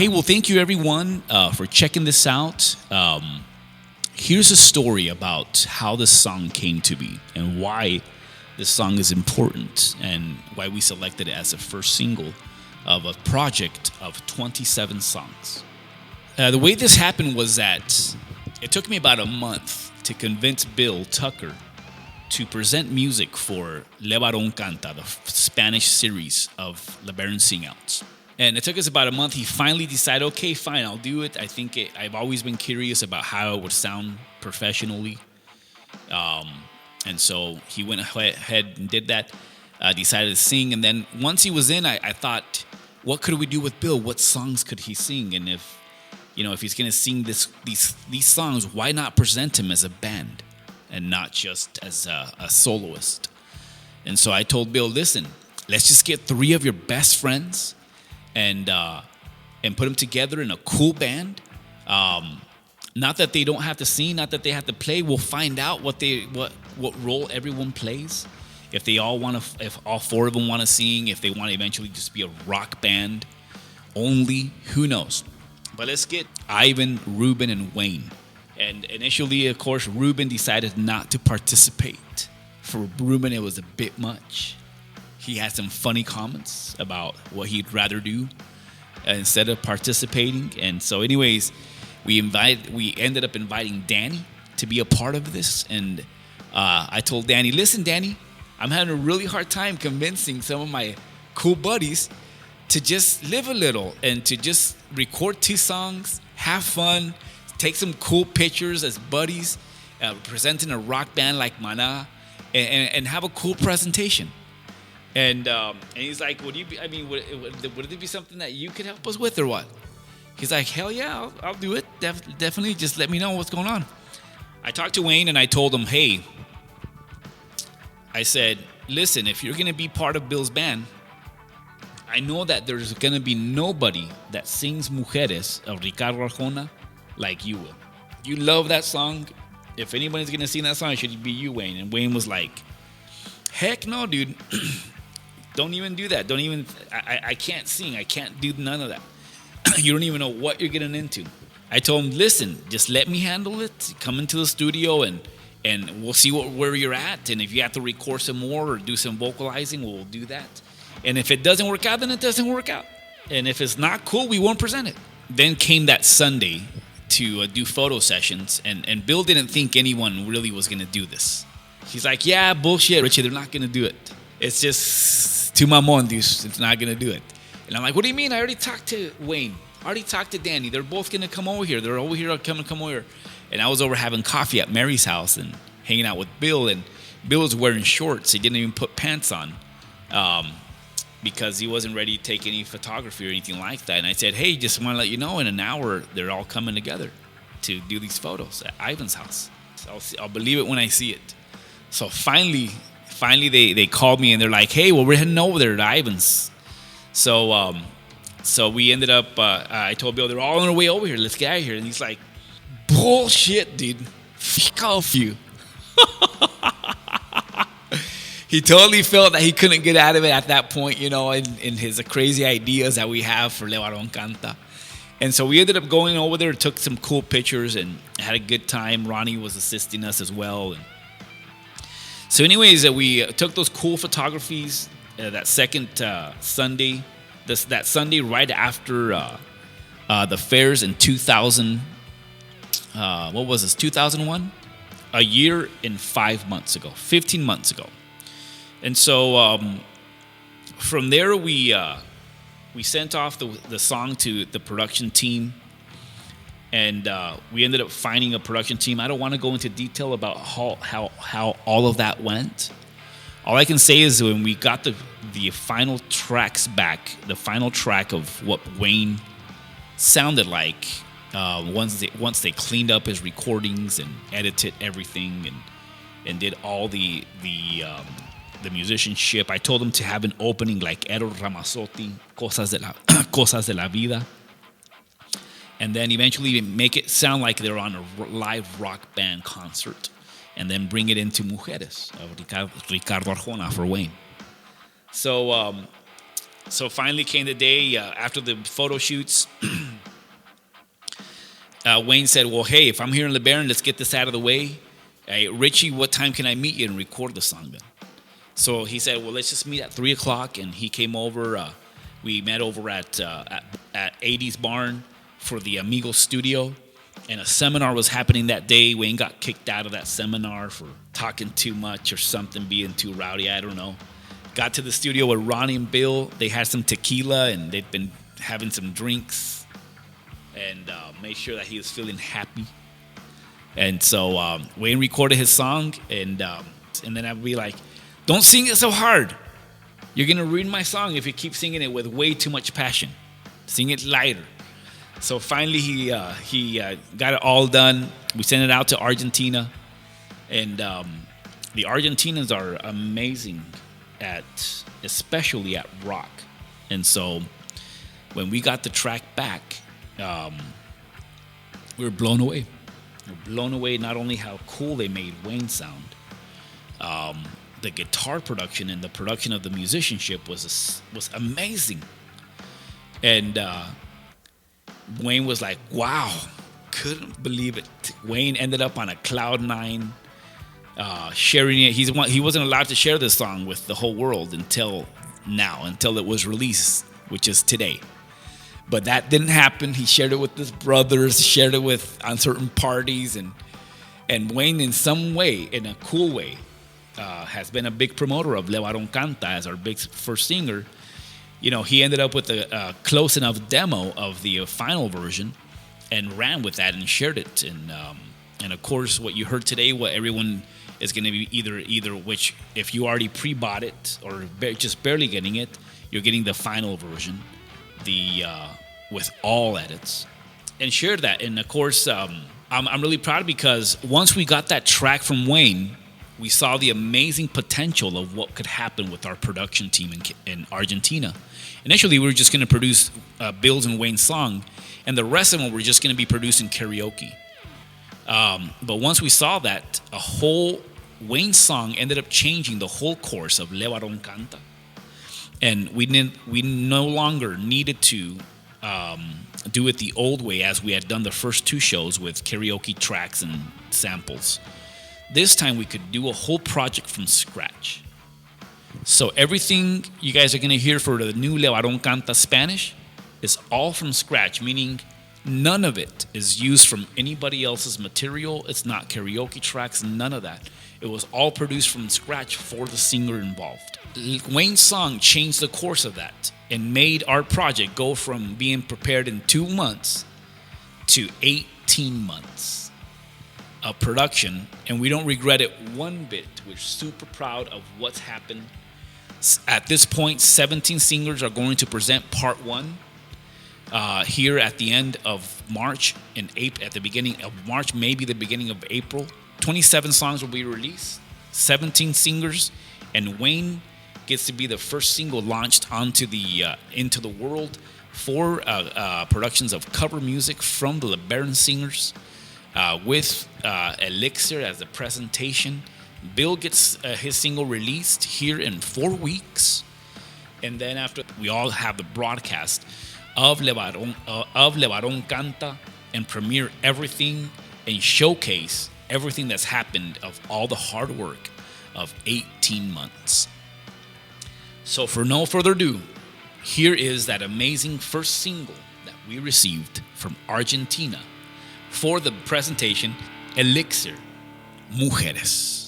Hey, well, thank you everyone for checking this out. Here's a story about how this song came to be and why this song is important and why we selected it as the first single of a project of 27 songs. The way this happened was that it took me about a month to convince Bill Tucker to present music for Le Barón Canta, the Spanish series of Le Baron Sing Outs. And it took us about a month. He finally decided, okay, fine, I'll do it. I've always been curious about how it would sound professionally. And so he went ahead and did that, decided to sing. And then once he was in, I thought, what could we do with Bill? What songs could he sing? And if he's going to sing these songs, why not present him as a band and not just as a soloist? And so I told Bill, listen, let's just get 3 of your best friends and put them together in a cool band. Not that they don't have to sing, not that they have to play. We'll find out what role everyone plays. If all 4 of them want to sing, if they want to eventually just be a rock band only, who knows? But let's get Ivan, Ruben, and Wayne. And initially, of course, Ruben decided not to participate. For Ruben, it was a bit much. He had some funny comments about what he'd rather do instead of participating. And so anyways, we ended up inviting Danny to be a part of this. And I told Danny, listen, Danny, I'm having a really hard time convincing some of my cool buddies to just live a little and to just record 2 songs, have fun, take some cool pictures as buddies, presenting a rock band like Mana, and have a cool presentation. And he's like, would it be something that you could help us with or what? He's like, hell yeah, I'll do it. Definitely, just let me know what's going on. I talked to Wayne and I told him, hey, I said, listen, if you're going to be part of Bill's band, I know that there's going to be nobody that sings Mujeres of Ricardo Arjona like you will. You love that song. If anybody's going to sing that song, it should be you, Wayne. And Wayne was like, heck no, dude. Don't even do that. I can't sing. I can't do none of that. You don't even know what you're getting into. I told him, listen, just let me handle it. Come into the studio and we'll see where you're at. And if you have to record some more or do some vocalizing, we'll do that. And if it doesn't work out, then it doesn't work out. And if it's not cool, we won't present it. Then came that Sunday to do photo sessions. And Bill didn't think anyone really was going to do this. He's like, yeah, bullshit, Richie, they're not going to do it. It's just too mamon, dude. It's not going to do it. And I'm like, what do you mean? I already talked to Wayne. I already talked to Danny. They're both going to come over here. They're over here, come over here. And I was over having coffee at Mary's house and hanging out with Bill. And Bill was wearing shorts. He didn't even put pants on because he wasn't ready to take any photography or anything like that. And I said, hey, just want to let you know, in an hour, they're all coming together to do these photos at Ivan's house. So I'll believe it when I see it. So finally they called me and they're like, hey, well, we're heading over there to Ivan's. So we ended up, I told Bill, they're all on their way over here. Let's get out of here. And he's like, bullshit, dude. Fuck off you. He totally felt that he couldn't get out of it at that point, in his crazy ideas that we have for Le Barón Canta. And so we ended up going over there, took some cool pictures, and had a good time. Ronnie was assisting us as well. And so anyways, we took those cool photographies that second Sunday, that Sunday right after the fairs in 2000. What was this, 2001? A year and 5 months ago, 15 months ago. And so from there, we sent off the song to the production team. And we ended up finding a production team. I don't want to go into detail about how all of that went. All I can say is when we got the final tracks back, the final track of what Wayne sounded like, once they cleaned up his recordings and edited everything and did all the musicianship, I told them to have an opening like Eros Ramazzotti, Cosas de la Vida. And then eventually make it sound like they're on a live rock band concert. And then bring it into Mujeres of Ricardo Arjona for Wayne. So finally came the day after the photo shoots. Wayne said, well, hey, if I'm here in LeBaron, let's get this out of the way. Hey, Richie, what time can I meet you and record the song then? So he said, well, let's just meet at 3 o'clock. And he came over. We met over at 80s Barn for the Amigo studio. And a seminar was happening that day. Wayne got kicked out of that seminar for talking too much or something, being too rowdy. I don't know. Got to the studio with Ronnie and Bill. They had some tequila and they'd been having some drinks and made sure that he was feeling happy. And so Wayne recorded his song, and then I'd be like, don't sing it so hard. You're going to ruin my song if you keep singing it with way too much passion. Sing it lighter. So finally he got it all done. We sent it out to Argentina. And the Argentinians are amazing especially at rock. And so when we got the track back, we were blown away. We were blown away not only how cool they made Wayne sound, the guitar production and the production of the musicianship was amazing. And Wayne was like, wow, couldn't believe it. Wayne ended up on a cloud nine, sharing it. He wasn't allowed to share this song with the whole world until it was released, which is today. But that didn't happen. He shared it with his brothers, shared it on certain parties, and Wayne, in some way, in a cool way, has been a big promoter of Levarón Canta as our big first singer. You know, he ended up with a close enough demo of the final version and ran with that and shared it. And of course, what you heard today, what everyone is going to be either which, if you already pre-bought it or just barely getting it, you're getting the final version, with all edits, and shared that. And of course, I'm really proud because once we got that track from Wayne, we saw the amazing potential of what could happen with our production team in Argentina. Initially, we were just going to produce Bill's and Wayne's song, and the rest of them were just going to be producing karaoke. But once we saw that, a whole Wayne's song ended up changing the whole course of Levarón Canta. And we no longer needed to do it the old way as we had done the first two shows with karaoke tracks and samples. This time we could do a whole project from scratch. So everything you guys are going to hear for the new Levarón Canta Spanish is all from scratch, meaning none of it is used from anybody else's material. It's not karaoke tracks, none of that. It was all produced from scratch for the singer involved. Wayne's song changed the course of that and made our project go from being prepared in 2 months to 18 months of production, and we don't regret it one bit. We're super proud of what's happened. At this point, 17 singers are going to present part one here at the end of March, at the beginning of March, maybe the beginning of April. 27 songs will be released, 17 singers, and Wayne gets to be the first single launched into the world for productions of cover music from the LeBaron singers, with ELYXIR as the presentation. Bill gets his single released here in 4 weeks, and then after we all have the broadcast of Levarón Canta and premiere everything and showcase everything that's happened of all the hard work of 18 months. So for no further ado, here is that amazing first single that we received from Argentina for the presentation, ELYXIR, Mujeres.